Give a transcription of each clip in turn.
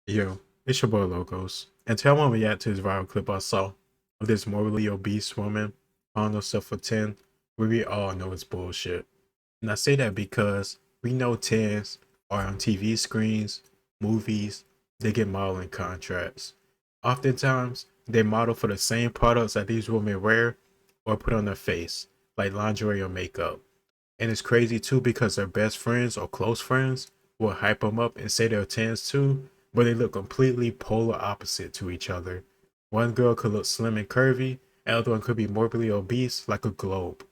Yo, it's your boy Logos. And tell me react to this viral clip I saw of this morbidly obese woman calling herself a 10, where we all know it's bullshit. And I say that because we know 10s are on TV screens, movies, they get modeling contracts. Oftentimes, they model for the same products that these women wear or put on their face, like lingerie or makeup. And it's crazy too because their best friends or close friends will hype them up and say they're 10s too, but they look completely polar opposite to each other. One girl could look slim and curvy, and the other one could be morbidly obese like a globe.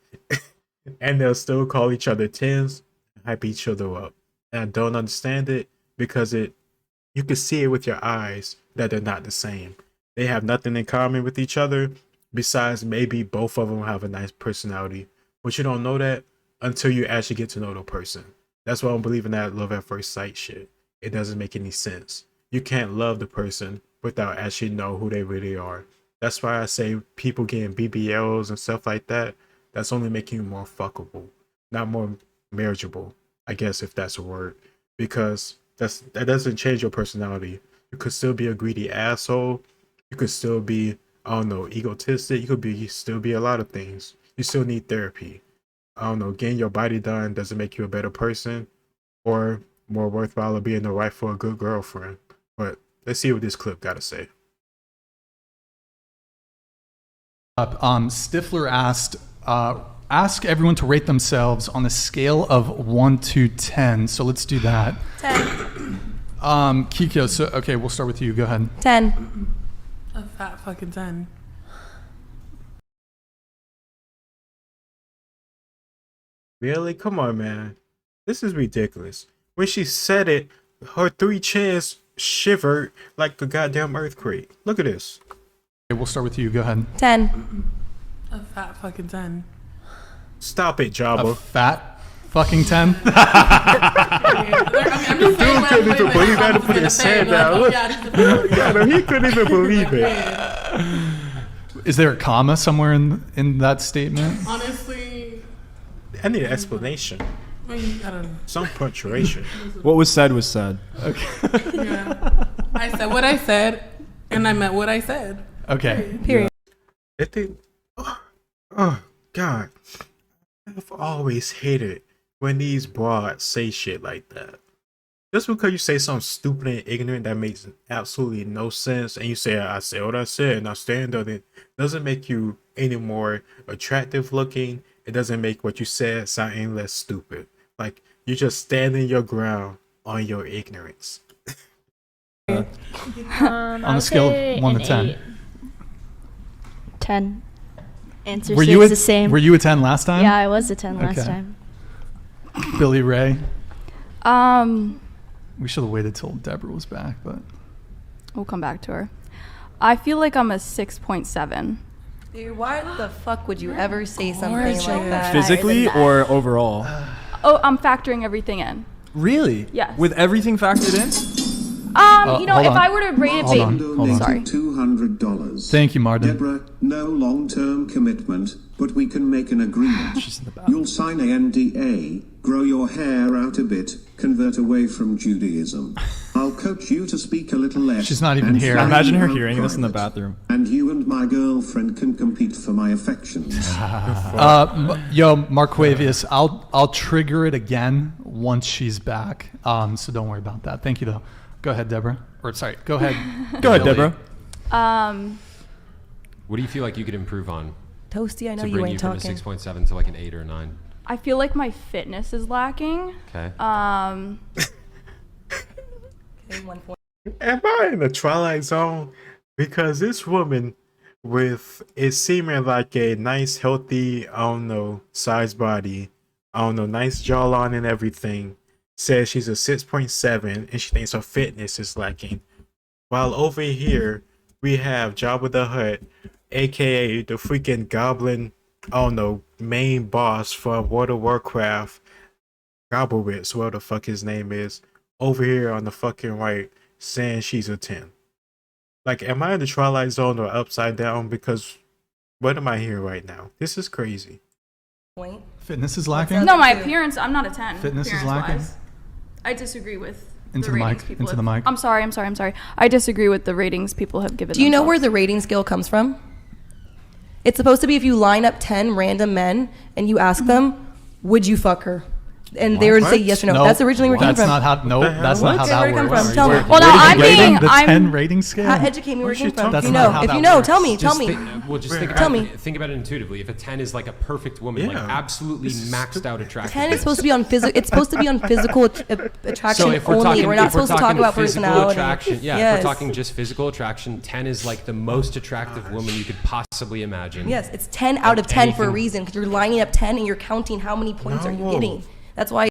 And they'll still call each other 10s and hype each other up. And I don't understand it because you can see it with your eyes that they're not the same. They have nothing in common with each other besides maybe both of them have a nice personality. But you don't know that until you actually get to know the person. That's why I don't believe in that love at first sight shit. It doesn't make any sense. You can't love the person without actually know who they really are. That's why I say people getting BBLs and stuff like that, that's only making you more fuckable, not more marriageable, I guess, if that's a word. Because that doesn't change your personality. You could still be a greedy asshole. You could still be, I don't know, egotistic. You could still be a lot of things. You still need therapy. I don't know, getting your body done doesn't make you a better person or more worthwhile of being the wife for a good girlfriend. But let's see what this clip got to say. Stifler asked, ask everyone to rate themselves on a scale of 1 to 10. So let's do that. 10. Kiko, so okay, we'll start with you. Go ahead. 10. A fat fucking 10. Really? Come on, man. This is ridiculous. When she said it, her 3 chins shivered like a goddamn earthquake. Look at this. Okay, we'll start with you. Go ahead. 10. A fat fucking 10. Stop it, A Jabba. fat fucking 10. Dude couldn't even believe that to put his hand down. Look. Yeah, no, he couldn't even believe it. Is there a comma somewhere in that statement? Honestly, I need an explanation. I don't know. Some punctuation. What was said was said. Yeah. I said what I said, and I meant what I said. Okay. Period. I think, oh, God. I've always hated when these broads say shit like that. Just because you say something stupid and ignorant that makes absolutely no sense, and you say, I said what I said, and I stand on it, doesn't make you any more attractive looking. It doesn't make what you said sound any less stupid. Like, you're just standing your ground on your ignorance. On a scale of 1 to 10. 10. Answer Were stays you the same. Were you a 10 last time? Yeah, I was a 10 last Okay. time. Billy Ray. Um, We should have waited till Deborah was back, but We'll come back to her. I feel like I'm a 6.7. Dude, why the fuck would you ever say something Gorgeous. like that? Physically or overall? Oh, I'm factoring everything in. Really? Yes. With everything factored in? You know, hold if on. I were to rate it Hold on. Hold on. Sorry. $200. thank you, Martin. Deborah, no long-term commitment, but we can make an agreement. She's in the bathroom. You'll sign a NDA, grow your hair out a bit, convert away from Judaism. I'll coach you to speak a little less. She's not even and here. fly Imagine her you out hearing this in the private. bathroom. And you and my girlfriend can compete for my affections. Yo, Marquavius, I'll trigger it again once she's back. So don't worry about that. Thank you, though. Go ahead, Deborah. Or sorry, go ahead. Go ahead, Billy. Deborah. What do you feel like you could improve on Toasty, I know to you bring ain't you from a talking. 6.7 to like an 8 or 9? I feel like my fitness is lacking. Okay. Okay, 1 point. Am I in the Twilight Zone? Because this woman with it seeming like a nice, healthy, I don't know, size body, I don't know, nice jawline and everything, says she's a 6.7 and she thinks her fitness is lacking. While over here, we have Jabba the Hutt, aka the freaking goblin, I don't know, main boss from World of Warcraft, Goblewitz, whatever the fuck his name is, over here on the fucking right, saying she's a 10. Like, am I in the Twilight Zone or upside down? Because what am I hearing right now? This is crazy. Point. Fitness is lacking? No, my appearance, I'm not a 10. Fitness is appearance-wise. lacking? I disagree with Into the ratings mic. people Into the have- mic. I'm sorry. I disagree with the ratings people have given. Do you know where themselves. the rating scale comes from? It's supposed to be if you line up 10 random men and you ask them, would you fuck her? And they would say What? yes or no. No, that's originally where it came that's from. not how. No, that's not how Okay, where'd that it come works. from? Tell me. Well, no, Where did I'm you rating being. the I'm 10 rating scale. Educate me where it came from. That's If you not know, how if that you know, works. tell me. Just Tell me. Well, just think Tell about me. it. Think about it intuitively. If a 10 is like a perfect woman, like Yeah. absolutely maxed out attractive. 10 is supposed to be on physical. It's supposed to be on physical attraction So if we're only. talking, We're not if we're supposed to talk talking about physical personality. attraction, yeah, if Yes. we're talking just physical attraction, 10 is like the most attractive woman you could possibly imagine. Yes, it's 10 out of 10 for a anything- reason because you're lining up 10 and you're counting how many points are you No. getting. That's why.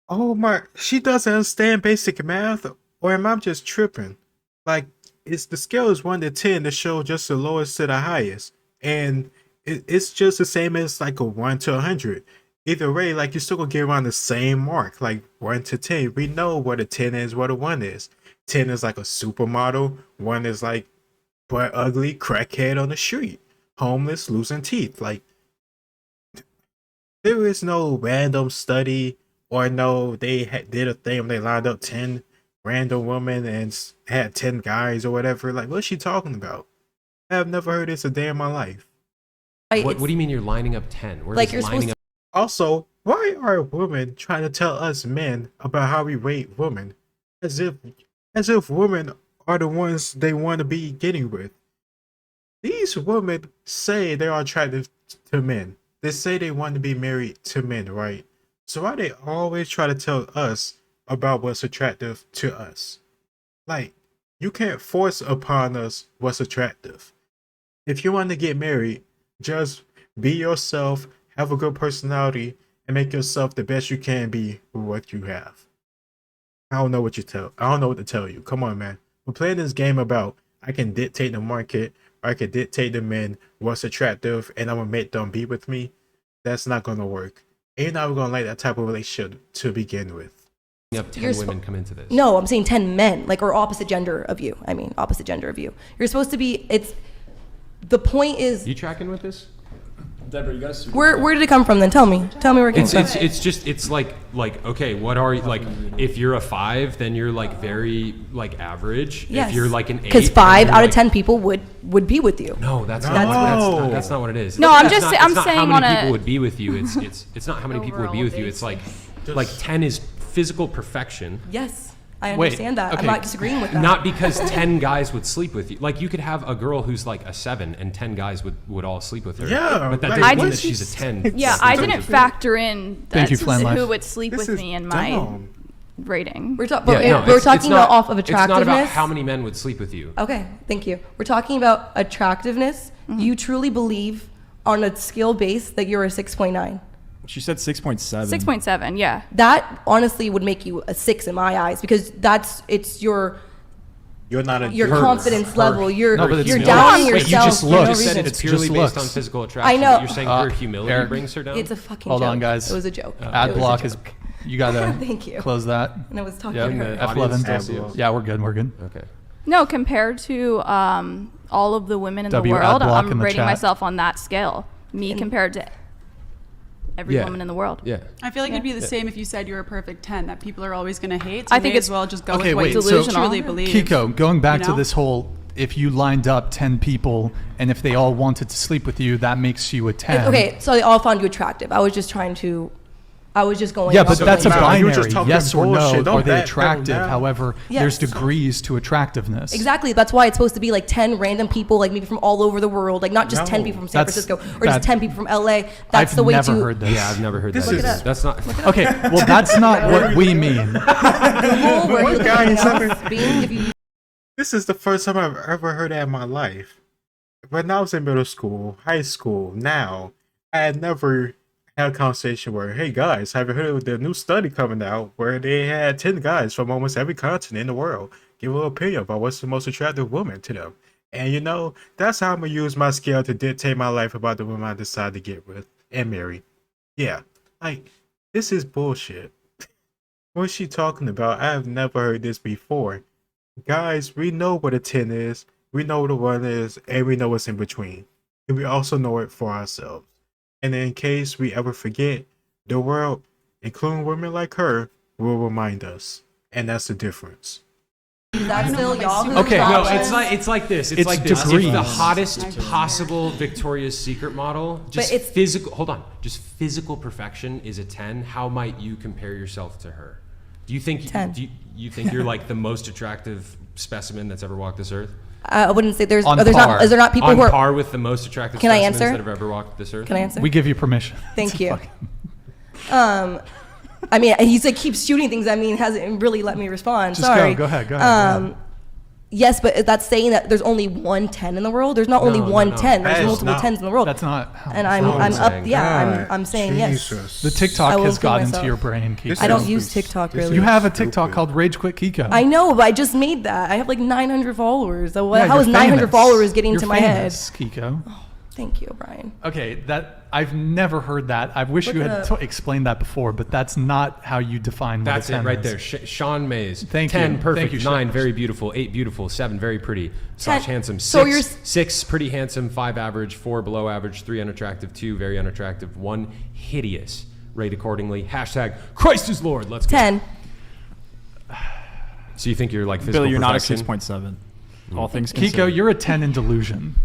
Oh my, she doesn't understand basic math, or am I just tripping? Like, it's the scale is 1 to 10 to show just the lowest to the highest, and it's just the same as like a 1 to 100. Either way, like you're still gonna get around the same mark, like 1 to 10. We know what a 10 is, what a 1 is. 10 is like a supermodel. 1 is like butt ugly crackhead on the street, homeless, losing teeth. Like, there is no random study. Or no, they did a thing when they lined up 10 random women and had 10 guys or whatever. Like, what's she talking about? I have never heard this a day in my life. What do you mean you're lining up 10? Where Like, does you're supposed lining to- up Also, why are women trying to tell us men about how we rate women? As if women are the ones they want to be getting with. These women say they are attracted to men. They say they want to be married to men, right? So why they always try to tell us about what's attractive to us? Like, you can't force upon us what's attractive. If you want to get married, just be yourself, have a good personality, and make yourself the best you can be with what you have. I don't know what to tell you. Come on, man. We're playing this game about I can dictate the market, or I can dictate the men what's attractive, and I'm gonna make them be with me. That's not gonna work. And you're not gonna like that type of relationship to begin with. up 10 You're women come into this? No, I'm saying 10 men, like, or opposite gender of you. I mean, opposite gender of you. You're supposed to be, the point is, You tracking with this? Deborah, you guys. where did it come from then? Tell me where it came from. It's like okay, what are you like? If you're a 5, then you're like very like average. Yes. If you're like an 8, Because then 5 you're out of like- 10 people would be with you. No, that's No. not. That's not what it is. No, I'm It's just not- sa- I'm it's not saying how many on a- people would be with you. It's not how many people would be with you. It's like 10 is physical perfection. Yes, I Wait, understand that. okay. I'm not disagreeing with that. Not because 10 guys would sleep with you. Like, you could have a girl who's like a 7 and 10 guys would all sleep with her. Yeah, But that like, doesn't mean what that she's a 10. Yeah, Like, I in terms didn't of- factor in Thank you, that's Flan Life. who would sleep This with is me in my dumb. rating. We're, Yeah, we're no, it's talking not- about off of It's attractiveness. not about how many men would sleep with you. Okay, thank you. We're talking about attractiveness. You truly believe on a skill base that you're a 6.9. She said 6.7. 6.7, yeah. That honestly would make you a 6 in my eyes because it's your You're not a your jerk. confidence level. You're No, but it's you're not. downing Wait, you yourself. just for looked. no You said reason. it's Just purely based looks. on physical attraction. I know. But you're saying her humility Eric. brings her down? It's a fucking Hold joke. on, guys. It was a joke. It Ad was a block is. joke. You gotta Thank you. close that. And I was talking Yep. to And her. the audience F11. still see us? Yeah, we're good. We're good. Okay. No, compared to all of the women in W the ad world, block in I'm the rating chat. myself on that scale. Me compared to every Yeah. woman in the world. Yeah. I feel like it'd be the Yeah. same if you said you're a perfect 10, that people are always going to hate. So I think may it's- as well just go Okay, with what wait, you so- Delusional. truly believe. Kiko, going back you to know? this whole, if you lined up 10 people and if they all wanted to sleep with you, that makes you a 10. Okay, so they all found you attractive. I was just going. Yeah, off but of that's a what- Nah, you were binary. just talking Yes or bullshit. no. Don't Are they backpedal attractive? now. However, Yes. there's degrees to attractiveness. Exactly. That's why it's supposed to be like 10 random people, like maybe from all over the world, like not just 10 No. people from San That's- Francisco or just that- 10 people from LA. That's I've the way never to. heard this. Yeah, I've never heard This that. is- either. That's not. Okay, well, that's not what we mean. Google where One you guy live is now, something- Spain, if you This is the first time I've ever heard that in my life. When I was in middle school, high school, now, I had never had a conversation where, hey guys, have you heard of the new study coming out where they had 10 guys from almost every continent in the world give an opinion about what's the most attractive woman to them? And you know, that's how I'm gonna use my scale to dictate my life about the woman I decide to get with and marry. Yeah, like, this is bullshit. What's she talking about? I have never heard this before. Guys, we know what a 10 is, we know what a 1 is, and we know what's in between. And we also know it for ourselves. And in case we ever forget, the world, including women like her, will remind us. and that's the difference. That's still Yahoo. Okay. No, Options. it's like this. It's like this. degrees. If the hottest possible Victoria's Secret model, just it's- physical. Hold on, just physical perfection is a 10. How might you compare yourself to her? Do you think 10. Do you think you're like the most attractive specimen that's ever walked this earth? I wouldn't say there's. On There's par. not. Is there not people On who are? par with the most attractive Can I specimens answer? that have ever walked this earth? Can I answer? We give you permission. Thank you. I mean, he's like keeps shooting things. I mean, hasn't really let me respond. Just Sorry. go ahead. Yes, but that's saying that there's only one 10 in the world. There's not only No, one no. 10. There's That is multiple not- 10s in the world. That's not how And I'm what I'm up. saying. Yeah, I'm saying yes. Jesus. the TikTok I will has kill got into myself. your brain, Kiko. This I don't is- use TikTok this really. You is have a TikTok stupid. called Rage Quit Kiko. I know, but I just made that. I have like 900 followers. So Yeah, how you're is 900 famous. followers getting You're to my famous, head? Kiko. Thank you, Brian. Okay, that I've never heard that. I wish Look you it had up. explained that before, but that's not how you define what That's a 10 it right is. there. Sean Mays. Thank 10, you. perfect. Thank you, 9, Sean. very beautiful. 8, beautiful. 7, very pretty. Slash 10. handsome. So 6, you're 6, pretty handsome. 5, average. 4, below average. 3, unattractive. 2, very unattractive. 1, hideous. Rate accordingly. Hashtag Christ is Lord. Let's go. 10. So you think you're like physical Billy, you're not a perfection? 6.7. All things Kiko, considered. you're a 10 in delusion.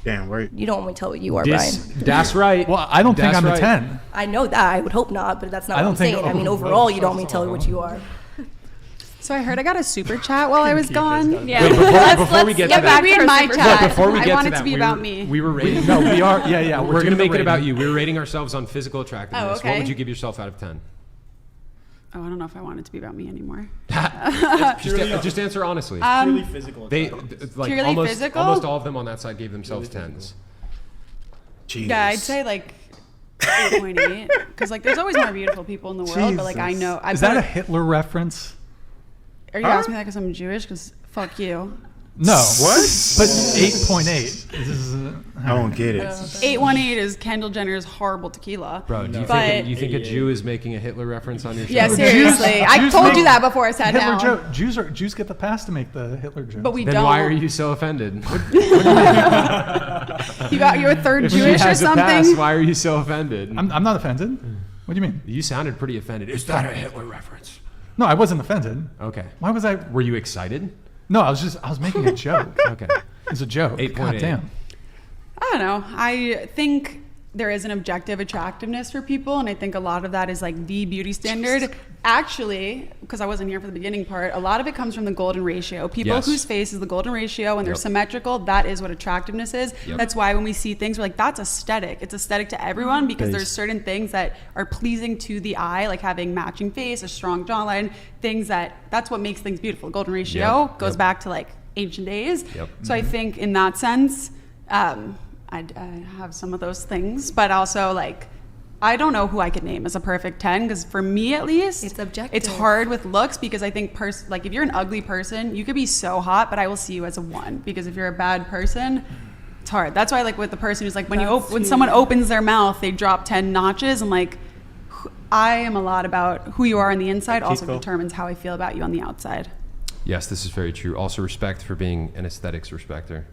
Damn right. You don't want me to tell what you are, That's right. Well, I don't think That's I'm a right. 10. Brian. I know that. I would hope not, but that's not I what don't I'm think- saying. I mean, overall, you don't want me to tell you what you are. So I heard I got a super chat while I was gone. Yeah. Wait, before we get Yeah, to but that, read my Super chat. before we I get want to it that, to be about me. We were rating. No, we are. Yeah. We're gonna doing make the it about rating. you. We're rating ourselves on physical attractiveness. Oh, What okay. would you give yourself out of 10? Oh, I don't know if I want it to be about me anymore. Just answer honestly. Purely physical. They attractiveness. like Purely almost physical? almost all of them on that side gave themselves 10s. Jesus. Yeah, I'd say like 8.8 because like there's always more beautiful people in the world, but like I Jesus. know. Is that a Hitler reference? Are you asking me that because I'm Jewish? Because fuck you. No. What? But 8.8. This is, I don't get it. 818 is Kendall Jenner's horrible tequila. Bro, do you But- think you think a Jew is making a Hitler reference on your show? Yeah, seriously. I Jews told make you that before I sat Hitler down. joke. Jews get the pass to make the Hitler joke. But we Then don't. why are you so offended? You got your third If she Jewish or has a pass, something? why are you so offended? I'm not offended. What do you mean? You sounded pretty offended. Is that a Hitler reference? No, I wasn't offended. Okay. Why was I? Were you excited? No, I was making a joke. Okay. It's a joke. 8.8. God damn. I don't know. I think there is an objective attractiveness for people, and I think a lot of that is like the beauty standard. Actually, because I wasn't here for the beginning part, a lot of it comes from the golden ratio. People Yes. whose face is the golden ratio and they're Yep. symmetrical, that is what attractiveness is. Yep. That's why when we see things, we're like, that's aesthetic. It's aesthetic to everyone because there's certain things that are pleasing to the eye, like having matching face, a strong jawline, things that's what makes things beautiful. Golden ratio Yep. goes Yep. back to like ancient days. Yep. So I think in that sense, I have some of those things, but also like I don't know who I could name as a perfect 10 because for me at least, It's objective. It's hard with looks because I think like if you're an ugly person, you could be so hot, but I will see you as a 1 because if you're a bad person, it's hard. That's why like with the person who's like when someone opens their mouth, they drop 10 notches. And like I am a lot about who you are on the inside also Kiko. determines how I feel about you on the outside. Yes, this is very true. Also, respect for being an aesthetics respecter.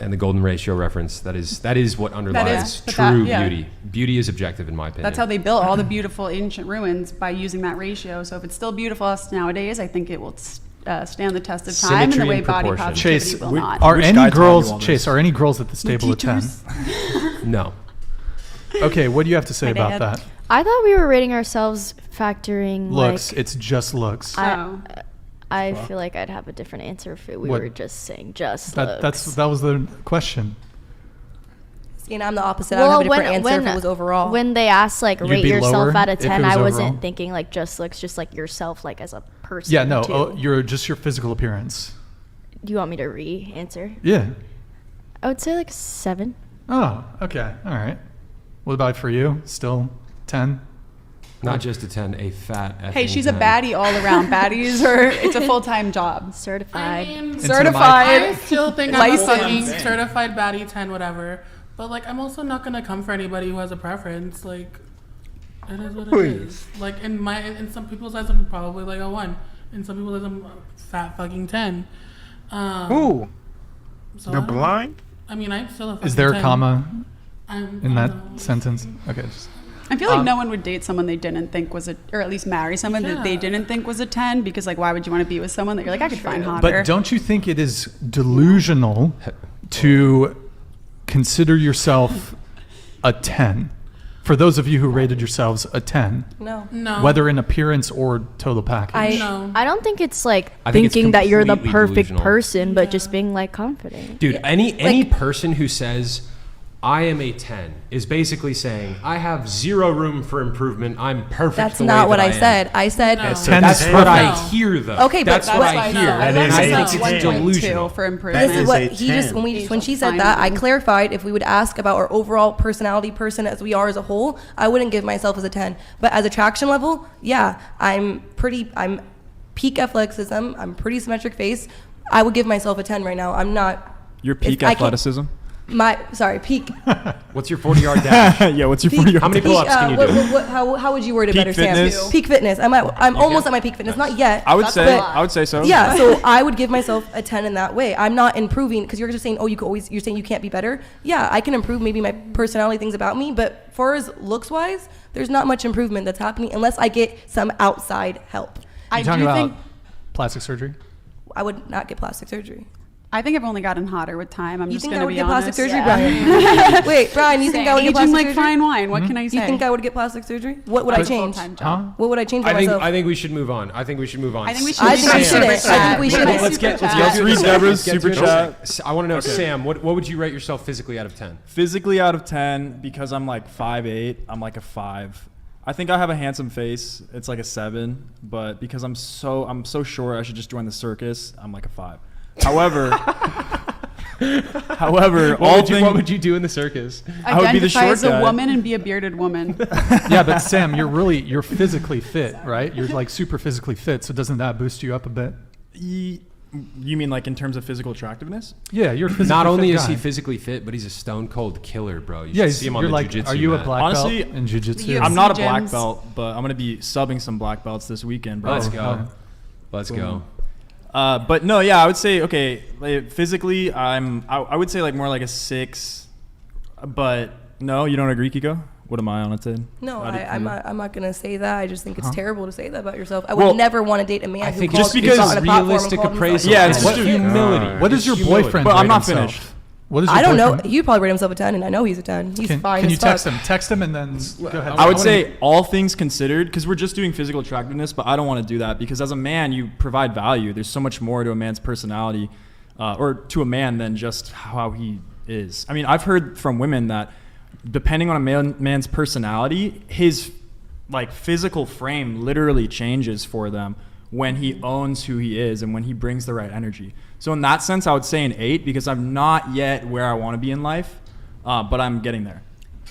And the golden ratio reference, that is what underlies but true yeah. beauty. Beauty is objective in my opinion. That's how they built all the beautiful ancient ruins by using that ratio. So if it's still beautiful nowadays, I think it will stand the test of time in the Symmetry way and body proportion. positivity Chase, will not. are Which any guy taught you all girls? this? Chase, are any girls at this table a 10? teachers. No. Okay, what do you have to say My about dad. that? I thought we were rating ourselves factoring Looks. like It's just looks. Oh. I feel like I'd have a different answer if we What? were just saying just That looks. that was the question. See, and I'm the opposite. I would have a different answer if it was overall. When they asked like You'd rate be yourself lower out of if it 10, was I wasn't overall? thinking like just looks, just like yourself, like as a person. Yeah, no, too. you're just your physical appearance. Do you want me to re-answer? Yeah. I would say like 7. Oh, okay, all right. What about for you? Still 10? Not just a 10, a fat effing Hey, she's a 10. baddie all around. Baddies it's a full-time job. I Certified. mean, Into the Certified. I still think I'm a Licensed. fucking certified baddie 10, whatever. But like, I'm also not gonna come for anybody who has a preference. Like, it is what it is. Like in some people's eyes, I'm probably like a 1. In some people's eyes, I'm a fat fucking 10. Ooh, So the I don't- blind? I mean, I'm still a fucking Is there a 10. comma I'm in that no. sentence? Okay. Just, I feel like no one would date someone they didn't think was or at least marry someone that they didn't think was a 10, because like, why would you want to be with someone that you're like, I could find hotter? But don't you think it is delusional to consider yourself a 10? For those of you who rated yourselves a 10. No. Whether in appearance or total package. I don't think it's like I think it's thinking that you're the completely perfect delusional. person, but just being like confident. Dude, any person who says I am a 10 is basically saying I have zero room for improvement. I'm perfect. That's the way not what that I said. I said Ten That's is what I perfect. hear, though. Okay, but that's what that's I why hear, I and know. I That think is it's a 10. delusional. for This improvement. is is what a he just 10. when she said that, I clarified if we would ask about our overall personality person as we are as a whole, I wouldn't give myself as a 10. But as attraction level, yeah, I'm peak athleticism, I'm pretty symmetric face. I would give myself a 10 right now. I'm not Your peak I can't- athleticism? peak. What's your 40-yard dash? Yeah, what's your Peak- 40 How many pull-ups can you do? How would you word it Peak better, fitness? Sam? Peak fitness. I'm almost at my peak fitness. Not yet. I would but- say so. Yeah, so I would give myself a 10 in that way. I'm not improving because you're just saying, you're saying you can't be better. Yeah, I can improve maybe my personality, things about me, but far as looks wise, there's not much improvement that's happening unless I get some outside help. I You talking do about think plastic surgery? I would not get plastic surgery. I've only gotten hotter with time. I'm You just think going I to would be get plastic honest. surgery, Brian? Wait, Brian, you think I would get Aging plastic like surgery? fine wine. What can I say? You think I would get plastic surgery? What would I change? Full-time Huh? job. What would I change for myself? I think we should move on. I think we should move on. I think we should. I think we Super shouldn't. chat. I think we shouldn't. Let's Super get chat. let's read Deborah's Get super to it. chat. I want to know, Sam, what would you rate yourself physically out of 10? Physically out of 10, because I'm like 5'8", I'm like a 5. I think I have a handsome face. It's like a 7, but because I'm so sure I should just join the circus, I'm like a 5. However, What would you do in the circus? I would be the Identify short as a guy. woman and be a bearded woman. Yeah, but Sam, you're physically fit, right? You're like super physically fit, so doesn't that boost you up a bit? You mean like in terms of physical attractiveness? Yeah, you're a physically Not only fit is guy. he physically fit, but he's a stone cold killer, bro. You Yeah, should see him on you're the like, jiu-jitsu are you a mat. black Honestly, belt in jiu-jitsu? you- I'm not a UFC black gyms. belt, but I'm gonna be subbing some black belts this weekend, bro. Let's Oh, go. okay. Let's go. But no, yeah, I would say okay. Like, physically, I would say like more like a 6. But no, you don't agree, Kiko? What am I on a 10? No, How do you I'm feel? not gonna say that. I just think it's terrible to say that about yourself. I Well, would never want to date a man I who think calls just because on a platform and realistic called himself appraisal. a Yeah, man. it's What just humility. What does your Humility. boyfriend But I'm rate not himself? finished. What is your I don't know. boyfriend- You'd probably rate himself a 10, and I know he's a 10. He's fine. Can you as fuck. text him? Text him and then go ahead. I would say all things considered, because we're just doing physical attractiveness, but I don't want to do that because as a man, you provide value. There's so much more to a man's personality or to a man than just how he is. I mean, I've heard from women that depending on a man's personality, his like physical frame literally changes for them when he owns who he is and when he brings the right energy. So in that sense, I would say an 8 because I'm not yet where I want to be in life, but I'm getting there.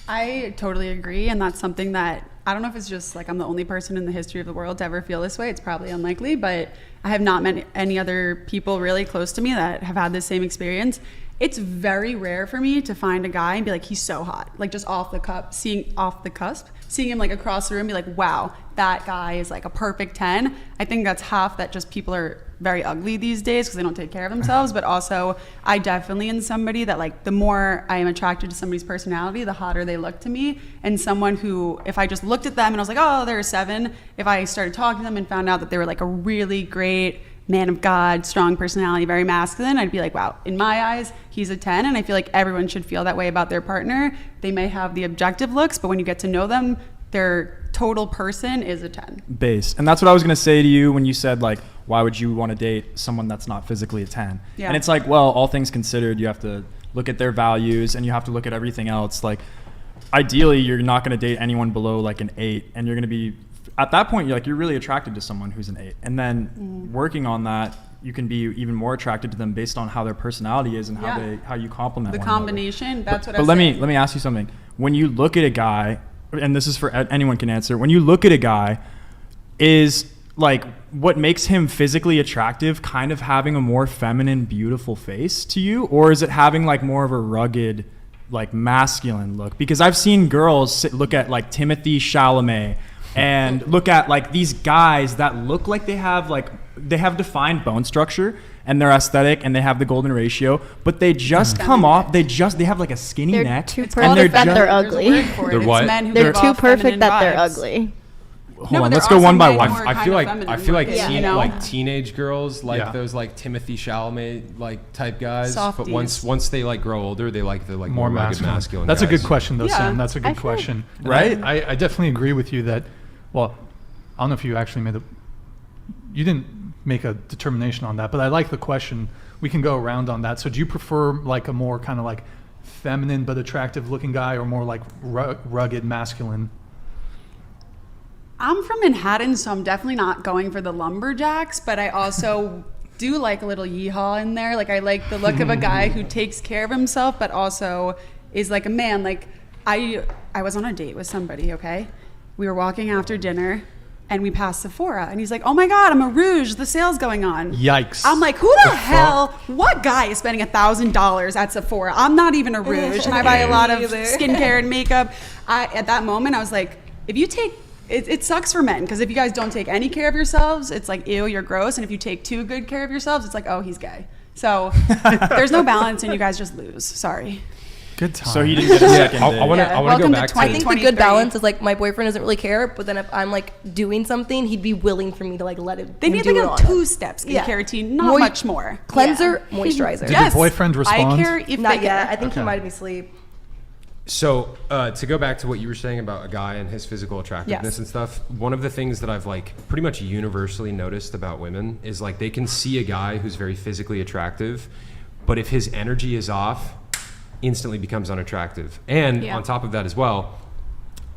I totally agree, and that's something that I don't know if it's just like I'm the only person in the history of the world to ever feel this way. It's probably unlikely, but I have not met any other people really close to me that have had the same experience. It's very rare for me to find a guy and be like, he's so hot, like just off the cusp, seeing him like across the room, be like, wow, that guy is like a perfect 10. I think that's half that just people are very ugly these days because they don't take care of themselves, but also I definitely am somebody that like the more I am attracted to somebody's personality, the hotter they look to me. And someone who, if I just looked at them and I was like, oh, they're a 7, if I started talking to them and found out that they were like a really great man of God, strong personality, very masculine, I'd be like, wow, in my eyes, he's a 10. And I feel like everyone should feel that way about their partner. They may have the objective looks, but when you get to know them, their total person is a 10. Base. And that's what I was going to say to you when you said, like, why would you want to date someone that's not physically a 10? Yeah. And it's like, well, all things considered, you have to look at their values and you have to look at everything else. Like, ideally, you're not going to date anyone below like an 8, and you're going to be, at that point, you're really attracted to someone who's an 8. And then working on that, you can be even more attracted to them based on how their personality is and how you complement The one another. combination, that's what I But was let saying. me ask you something. When you look at a guy, and this is for anyone can answer, when you look at a guy, is like what makes him physically attractive kind of having a more feminine, beautiful face to you? Or is it having like more of a rugged, like masculine look? Because I've seen girls look at like Timothy Chalamet and look at like these guys that look like they have like they have defined bone structure and they're aesthetic and they have the golden ratio, but they just come off. They have like a skinny They're neck. too and perfect that they're There's a ugly. word for it. They're It's what? men who They're give too off perfect feminine that they're vibes. ugly. Hold No, on, but let's they're go one also by way one. more I kind feel of like feminine teen, looking, you know? like teenage girls like Yeah. those like Timothy Chalamet like type guys. But Softies. once they like grow older, they like the like More more rugged, masculine. masculine. That's a guys. good question, though, Yeah. Sam. That's a I good feel question. And Right? I definitely agree with you that, well, I don't know if you actually you didn't make a determination on that, but I like the question. We can go around on that. So do you prefer like a more kind of like feminine but attractive looking guy, or more like rugged masculine? I'm from Manhattan, so I'm definitely not going for the lumberjacks, but I also do like a little yeehaw in there. Like I like the look of a guy who takes care of himself, but also is like a man. Like I was on a date with somebody, okay? We were walking after dinner and we passed Sephora and he's like, oh my God, I'm a Rouge, the sale's going on. Yikes. I'm like, who the hell, what guy is spending $1,000 at Sephora? I'm not even a Rouge and I buy a lot of skincare and makeup. At that moment, I was like, if you take, it sucks for men because if you guys don't take any care of yourselves, it's like, ew, you're gross. And if you take too good care of yourselves, it's like, oh, he's gay. So there's no balance and you guys just lose. Sorry. Good time. So he didn't get a second I date. want to Yeah. go Welcome to back I think the 2023. good balance is like my boyfriend doesn't really care, but then if I'm like doing something, he'd be willing for me to like let it. They need do like it a on him. 2-step skincare routine, not much more. Cleanser, moisturizer. Did your boyfriend respond? I care if Not they yet. care. I think he Okay. might have me asleep. So to go back to what you were saying about a guy and his physical attractiveness Yes. and stuff, one of the things that I've like pretty much universally noticed about women is like they can see a guy who's very physically attractive, but if his energy is off, instantly becomes unattractive. And Yeah. on top of that as well,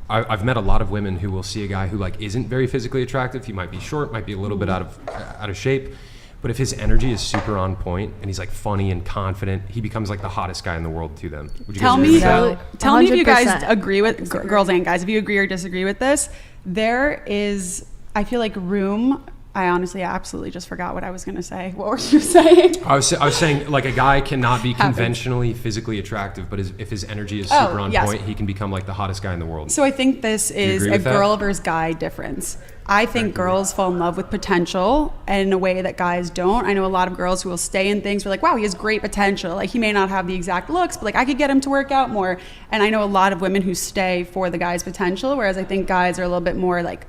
I've met a lot of women who will see a guy who like isn't very physically attractive. He might be short, might be a little bit out of shape, but if his energy is super on point and he's like funny and confident, he becomes like the hottest guy in the world to them. Would you Tell guys agree me, with that? So- tell me if you guys 100%. agree with girls and guys. If you agree or disagree with this, there is. I feel like room. I honestly, absolutely just forgot what I was going to say. What were you saying? I was saying like a guy cannot be Happens. conventionally physically attractive, but if his energy is super on yes. point, he can become like the hottest guy in the world. So I think this is agree a with that? girl versus guy difference. I think girls fall in love with potential in a way that guys don't. I know a lot of girls who will stay in things where like, wow, he has great potential. Like he may not have the exact looks, but like I could get him to work out more. And I know a lot of women who stay for the guy's potential, whereas I think guys are a little bit more like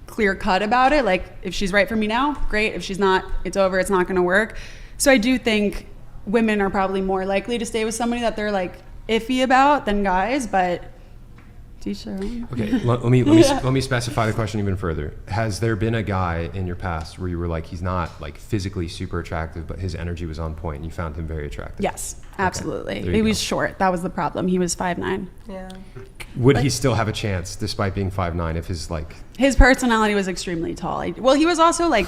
clear cut about it. Like if she's right for me now, great. If she's not, it's over. It's not going to work. So I do think women are probably more likely to stay with somebody that they're like iffy about than guys, but teach their own. Okay, let me specify the question even further. Has there been a guy in your past where you were like, he's not like physically super attractive, but his energy was on point and you found him very attractive? Yes, absolutely. there you He was go. short. That was the problem. He was 5'9". Yeah. Would he still have a chance despite being 5'9" if his like His personality was extremely tall. Well, he was also like,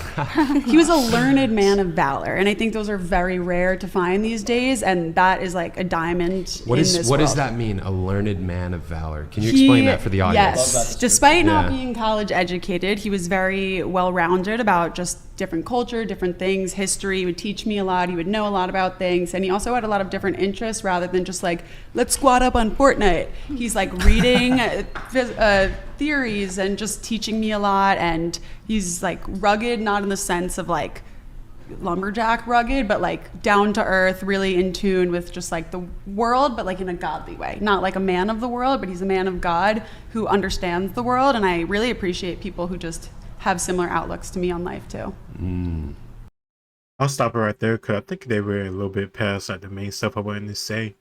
he was a learned man of valor. And I think those are very rare to find these days. And that is like a diamond what in is this what world. does that mean? A learned man of valor. Can you explain that for the audience? Yes. Despite not Yeah. being college educated, he was very well-rounded about just different culture, different things, history. He would teach me a lot. He would know a lot about things. And he also had a lot of different interests rather than just like, let's squat up on Fortnite. He's like reading theories and just teaching me a lot. And he's like rugged, not in the sense of like lumberjack rugged, but like down to earth, really in tune with just like the world, but like in a godly way. Not like a man of the world, but he's a man of God who understands the world. And I really appreciate people who just have similar outlooks to me on life too. I'll stop it right there because I think they were a little bit past like the main stuff I wanted to say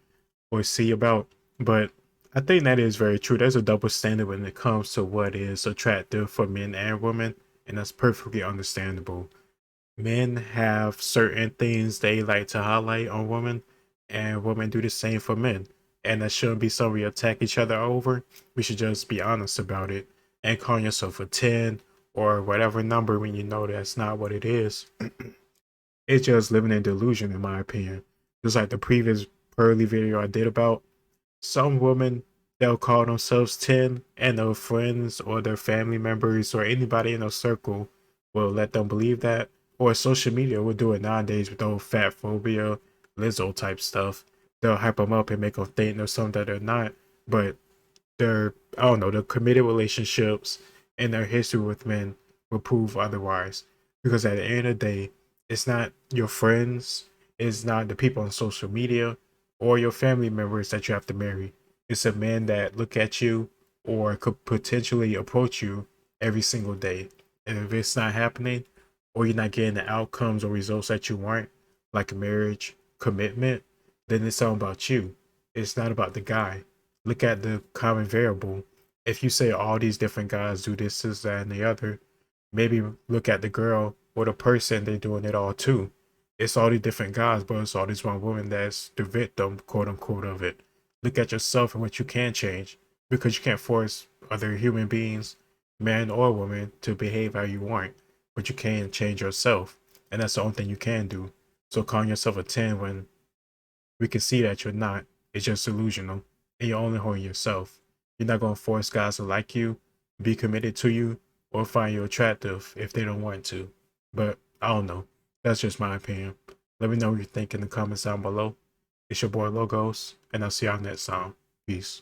or see about. But I think that is very true. There's a double standard when it comes to what is attractive for men and women, and that's perfectly understandable. Men have certain things they like to highlight on women, and women do the same for men. And that shouldn't be something we attack each other over. We should just be honest about it and call yourself a 10 or whatever number when you know that's not what it is. It's just living in delusion, in my opinion. Just like the previous Pearly video I did about some women, they'll call themselves 10 and their friends or their family members or anybody in their circle will let them believe that. Or social media will do it nowadays with the whole fat phobia, Lizzo type stuff. They'll hype them up and make them think they're something that they're not. But their committed relationships and their history with men will prove otherwise. Because at the end of the day, it's not your friends, it's not the people on social media or your family members that you have to marry. It's a man that look at you or could potentially approach you every single day. And if it's not happening, or you're not getting the outcomes or results that you want, like a marriage, commitment, then it's all about you. It's not about the guy. Look at the common variable. If you say all these different guys do this, that, and the other, maybe look at the girl or the person, they're doing it all too. It's all these different guys, but it's all this one woman that's the victim, quote unquote, of it. Look at yourself and what you can change, because you can't force other human beings, man or woman, to behave how you want, but you can change yourself, and that's the only thing you can do. So calling yourself a 10 when we can see that you're not, it's just delusional, and you're only holding yourself. You're not going to force guys to like you, be committed to you, or find you attractive if they don't want to. But I don't know. That's just my opinion. Let me know what you think in the comments down below. It's your boy Logos, and I'll see y'all next time. Peace.